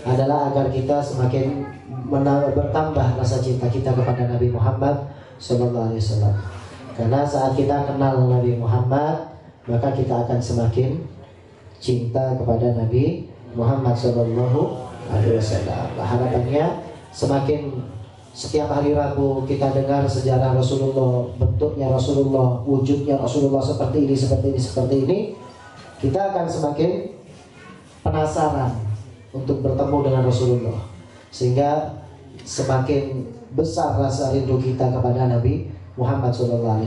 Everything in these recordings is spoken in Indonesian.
adalah agar kita semakin bertambah rasa cinta kita kepada Nabi Muhammad Sallallahu Alaihi Wasallam. Karena saat kita kenal Nabi Muhammad, maka kita akan semakin cinta kepada Nabi Muhammad Sallallahu Alaihi Wasallam. Harapannya semakin setiap hari Rabu kita dengar sejarah Rasulullah, bentuknya Rasulullah, wujudnya Rasulullah seperti ini, seperti ini, kita akan semakin penasaran untuk bertemu dengan Rasulullah, sehingga semakin besar rasa rindu kita kepada Nabi Muhammad SAW.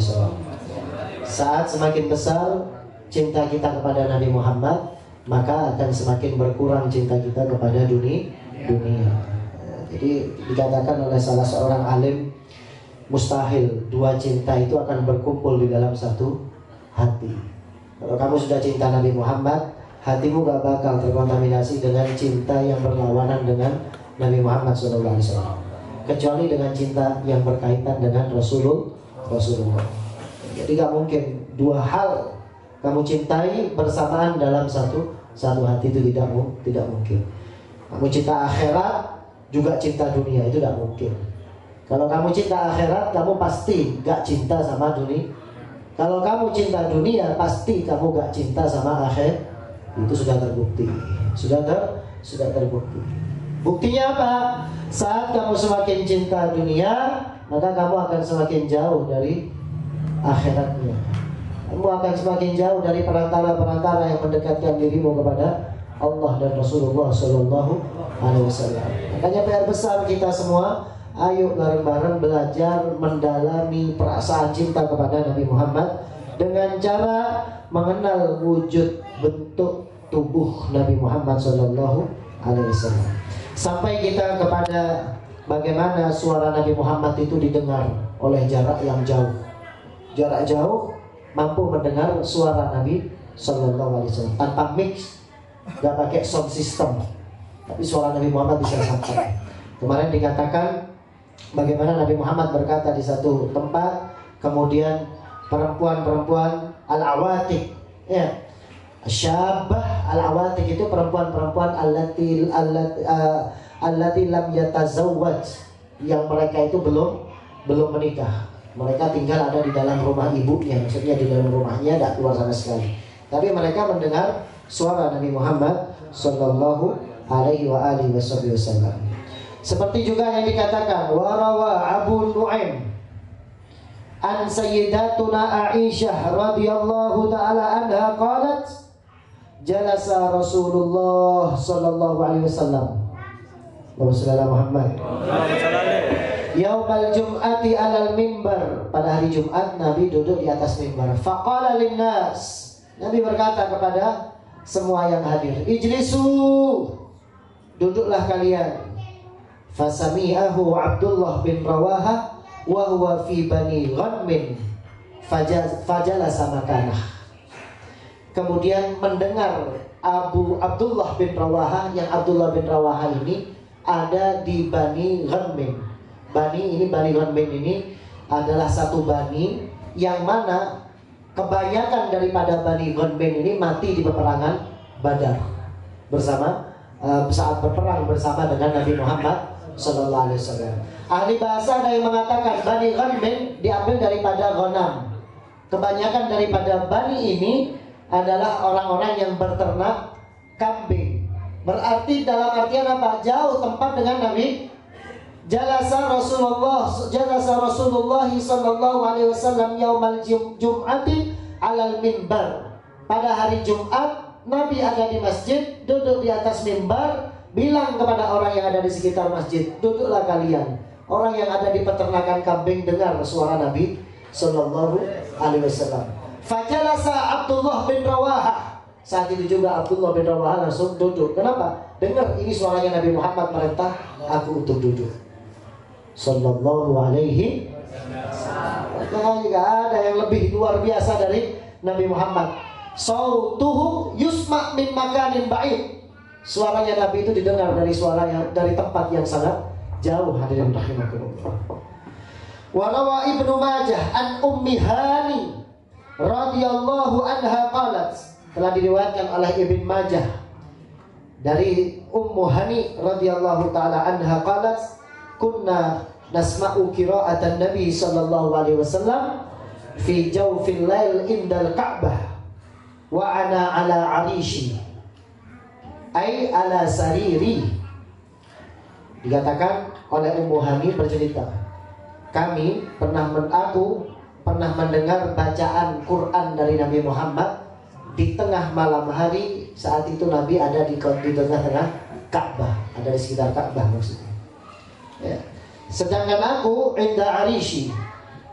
Saat semakin besar cinta kita kepada Nabi Muhammad, maka akan semakin berkurang cinta kita kepada dunia. Jadi dikatakan oleh salah seorang alim, mustahil dua cinta itu akan berkumpul di dalam satu hati. Kalau kamu sudah cinta Nabi Muhammad, hatimu gak bakal terkontaminasi dengan cinta yang berlawanan dengan Nabi Muhammad SAW, kecuali dengan cinta yang berkaitan dengan Rasulullah. Jadi gak mungkin dua hal kamu cintai bersamaan dalam satu hati, itu tidak mungkin. Kamu cinta akhirat juga cinta dunia, itu tidak mungkin. Kalau kamu cinta akhirat, kamu pasti gak cinta sama dunia. Kalau kamu cinta dunia, pasti kamu gak cinta sama akhirat. Itu sudah terbukti, sudah terbukti. Buktinya apa? Saat kamu semakin cinta dunia, maka kamu akan semakin jauh dari akhiratnya. Kamu akan semakin jauh dari perantara-perantara yang mendekatkan dirimu kepada Allah dan Rasulullah Sallallahu Alaihi Wasallam. Makanya PR besar kita semua, ayo bareng-bareng belajar mendalami perasaan cinta kepada Nabi Muhammad dengan cara mengenal wujud bentuk tubuh Nabi Muhammad Sallallahu Alaihi Wasallam, sampai kita kepada bagaimana suara Nabi Muhammad itu didengar oleh jarak yang jauh. Jarak jauh mampu mendengar suara Nabi Sallallahu Alaihi Wasallam tanpa mix, gak pakai sound system, tapi suara Nabi Muhammad bisa sampai. Kemarin dikatakan bagaimana Nabi Muhammad berkata di satu tempat, kemudian perempuan-perempuan al-awatik, ya, syabah al-awatik itu perempuan-perempuan allati lam yatazawwaj, yang mereka itu belum menikah. Mereka tinggal ada di dalam rumah ibunya, maksudnya di dalam rumahnya, tidak keluar sama sekali. Tapi mereka mendengar suara Nabi Muhammad Sallallahu Alaihi Wasallam. Seperti juga yang dikatakan warawa Abu Nu'aim an sayyidatuna Aisyah radhiyallahu taala anha qalat jalasa Rasulullah sallallahu alaihi wasallam Rasulullah Muhammad yaumal jum'ati alal mimbar, pada hari Jumat Nabi duduk di atas mimbar. Faqala linnas, Nabi berkata kepada semua yang hadir, ijlisu, duduklah kalian. Fasami'ahu Abdullah bin Rawaha wa huwa fi bani Ghanmin fajalasa makanah. Kemudian mendengar Abdullah bin Rawaha, yang Abdullah bin Rawaha ini ada di Bani Ghanmin. Bani Ghanmin ini adalah satu bani yang mana kebanyakan daripada Bani Ghanmin ini mati di peperangan Badar bersama saat berperang bersama dengan Nabi Muhammad Sallallahu Alaihi Wasallam. Ahli bahasa ada yang mengatakan Bani Ghanmin diambil daripada Ghanam. Kebanyakan daripada Bani ini adalah orang-orang yang berternak kambing. Berarti dalam artian apa? Jauh tempat dengan Nabi. Jalasa Rasulullah sallallahu alaihi wasallam yaumal jum'ati alal mimbar. Pada hari Jumat Nabi ada di masjid, duduk di atas mimbar, bilang kepada orang yang ada di sekitar masjid, duduklah kalian. Orang yang ada di peternakan kambing dengar suara Nabi sallallahu alaihi wasallam. Fajalasa Abdullah bin Rawaha. Saat itu juga Abdullah bin Rawaha langsung duduk. Kenapa? Dengar ini suaranya Nabi Muhammad merintah aku untuk duduk. sallallahu alaihi wasallam. Enggak ada yang lebih luar biasa dari Nabi Muhammad. Sautuhu yusma' min makanin ba'id. Suaranya Nabi itu didengar dari tempat yang sangat jauh. Hadirin rahimakumullah. Wa rawa Ibnu Majah an Ummi Hani radhiyallahu anha qalat. Telah diriwayatkan oleh Ibnu Majah dari Ummu Hani radhiyallahu taala anha qalat, kunna nasma'u qira'atan Nabi sallallahu alaihi wasallam fi jawfil lail indal Ka'bah wa ana ala arishi ay ala sariri. Dikatakan oleh Ummu Hani bercerita, aku pernah mendengar bacaan Quran dari Nabi Muhammad di tengah malam hari. Saat itu Nabi ada di tengah-tengah Ka'bah, ada di sekitar Ka'bah maksudnya ya. Sedangkan aku inda arishi,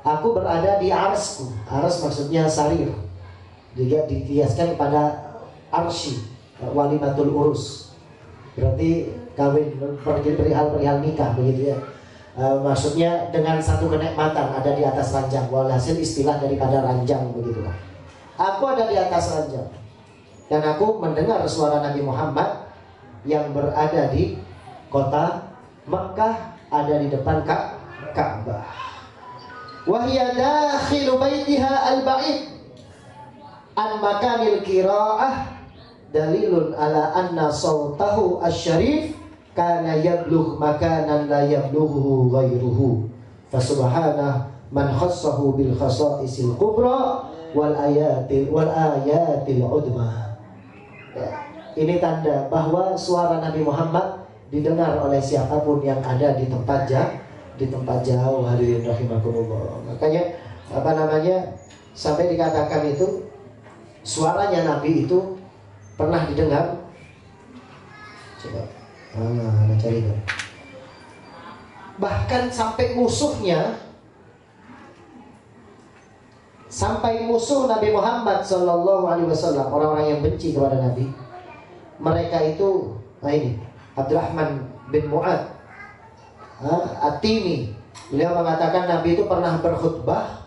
aku berada di arsku. Ars maksudnya sarir, juga dihiaskan pada arsy, walimatul urus, berarti kawin, perihal nikah begitu ya. Maksudnya dengan satu kenikmatan ada di atas ranjang. Walhasil istilah daripada ranjang begitu lah. Aku ada di atas ranjang dan aku mendengar suara Nabi Muhammad yang berada di kota Mekkah, ada di depan Ka'bah. Wa hiya dakhilu baitiha al-ba'id an makanil qira'ah dalilun ala anna sautahu asy-syarif kana yablugh makanan la yablughu ghairuhu. Fa subhana man khassahu bil khasa'isil kubra wal ayatil udma. Ya, ini tanda bahwa suara Nabi Muhammad didengar oleh siapapun yang ada di tempat jauh. Hadirin rahimakumullah. Makanya sampai dikatakan itu suaranya Nabi itu pernah didengar. Coba cari itu. Bahkan sampai musuh Nabi Muhammad sallallahu alaihi wasallam, orang-orang yang benci kepada Nabi, mereka itu Abdurrahman bin Mu'ad At-Timi, beliau mengatakan Nabi itu pernah berkhutbah,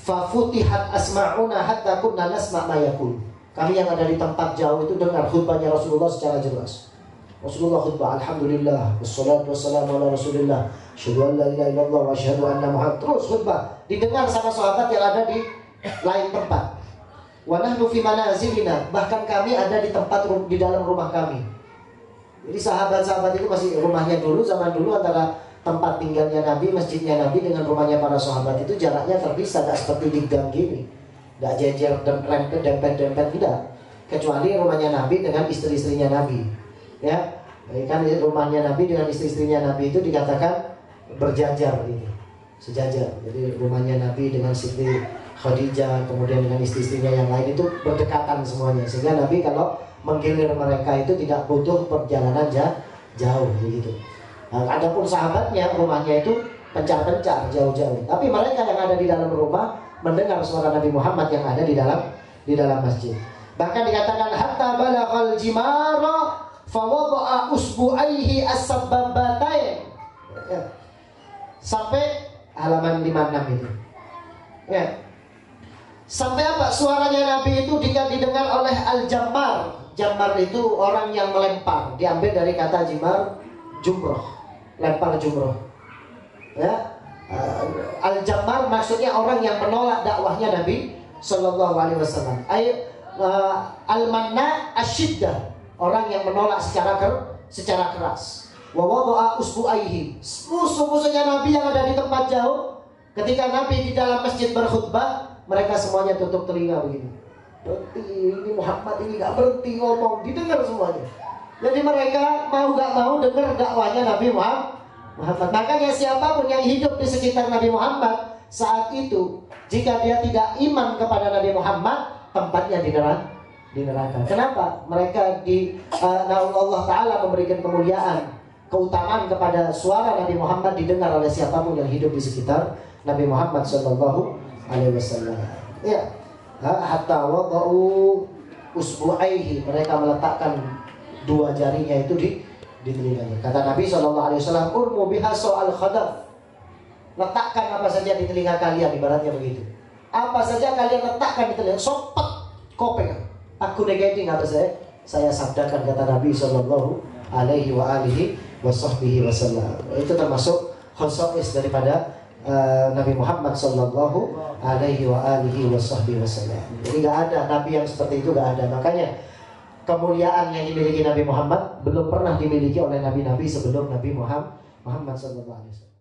fafutihat asma'una hatta kunna nasma' ma yaqul. Kami yang ada di tempat jauh itu dengar khutbahnya Rasulullah secara jelas. Rasulullah khutbah, alhamdulillah wassalatu wassalamu ala rasulillah, asyhadu an la ilaha illallah wa asyhadu anna Muhammad. Terus khutbah didengar sama sahabat yang ada di lain tempat. Wa nahnu fi manazilina, bahkan kami ada di dalam rumah kami. Jadi sahabat-sahabat itu masih rumahnya dulu, zaman dulu antara tempat tinggalnya Nabi, masjidnya Nabi dengan rumahnya para sahabat itu jaraknya terpisah, tidak seperti di gang gini, tidak jejer dan dempet-dempet, tidak. Kecuali rumahnya Nabi dengan istri-istrinya Nabi. Ya, kan rumahnya Nabi dengan istri-istrinya Nabi itu dikatakan berjajar gitu, sejajar. Jadi rumahnya Nabi dengan Siti Khadijah, kemudian dengan istri-istrinya yang lain itu berdekatan semuanya, sehingga Nabi kalau menggilir mereka itu tidak butuh perjalanan jauh begitu. Nah, adapun sahabatnya rumahnya itu pencar-pencar jauh-jauh, tapi mereka yang ada di dalam rumah mendengar suara Nabi Muhammad yang ada di dalam masjid. Bahkan dikatakan hatta balaghal jimara fawada'a usbu'aihi as-sabbabatain. Ya. Sampai halaman 56 itu. Ya. Sampai apa? Suaranya Nabi itu didengar oleh al-jammar. Jammar itu orang yang melempar. Diambil dari kata jimar, jumroh. Lempar jumroh. Ya. Al-jammar maksudnya orang yang menolak dakwahnya Nabi sallallahu alaihi wasallam. Al-manna asyiddah, orang yang menolak secara keras. Wa wada'a usbu'aihi, musuh-musuhnya Nabi yang ada di tempat jauh, ketika Nabi di dalam masjid berkhutbah, mereka semuanya tutup telinga begini. Berhenti, ini Muhammad ini gak berhenti ngomong, didengar semuanya. Jadi mereka mau gak mau dengar dakwahnya Nabi Muhammad. Makanya siapapun yang hidup di sekitar Nabi Muhammad saat itu, jika dia tidak iman kepada Nabi Muhammad, tempatnya di neraka. Kenapa? Mereka Allah Ta'ala memberikan kemuliaan, keutamaan kepada suara Nabi Muhammad didengar oleh siapapun yang hidup di sekitar Nabi Muhammad Sallallahu Alaihi Wasallam. Ya, hatta wada'u usbu'aihi, mereka meletakkan dua jarinya itu di di telinganya. Kata Nabi SAW, urmu biha soal khadaf. Letakkan apa saja di telinga kalian, ibaratnya begitu. Apa saja kalian letakkan di telinga, sopet, kopeng. Aku negating apa saya sabdakan, kata Nabi SAW alaihi wa alihi wa sahbihi wasallam. Itu termasuk khosais daripada Nabi Muhammad sallallahu alaihi wa alihi wa sahbihi wasallam. Jadi gak ada Nabi yang seperti itu, gak ada. Makanya kemuliaan yang dimiliki Nabi Muhammad belum pernah dimiliki oleh nabi-nabi sebelum Nabi Muhammad sallallahu alaihi wasallam.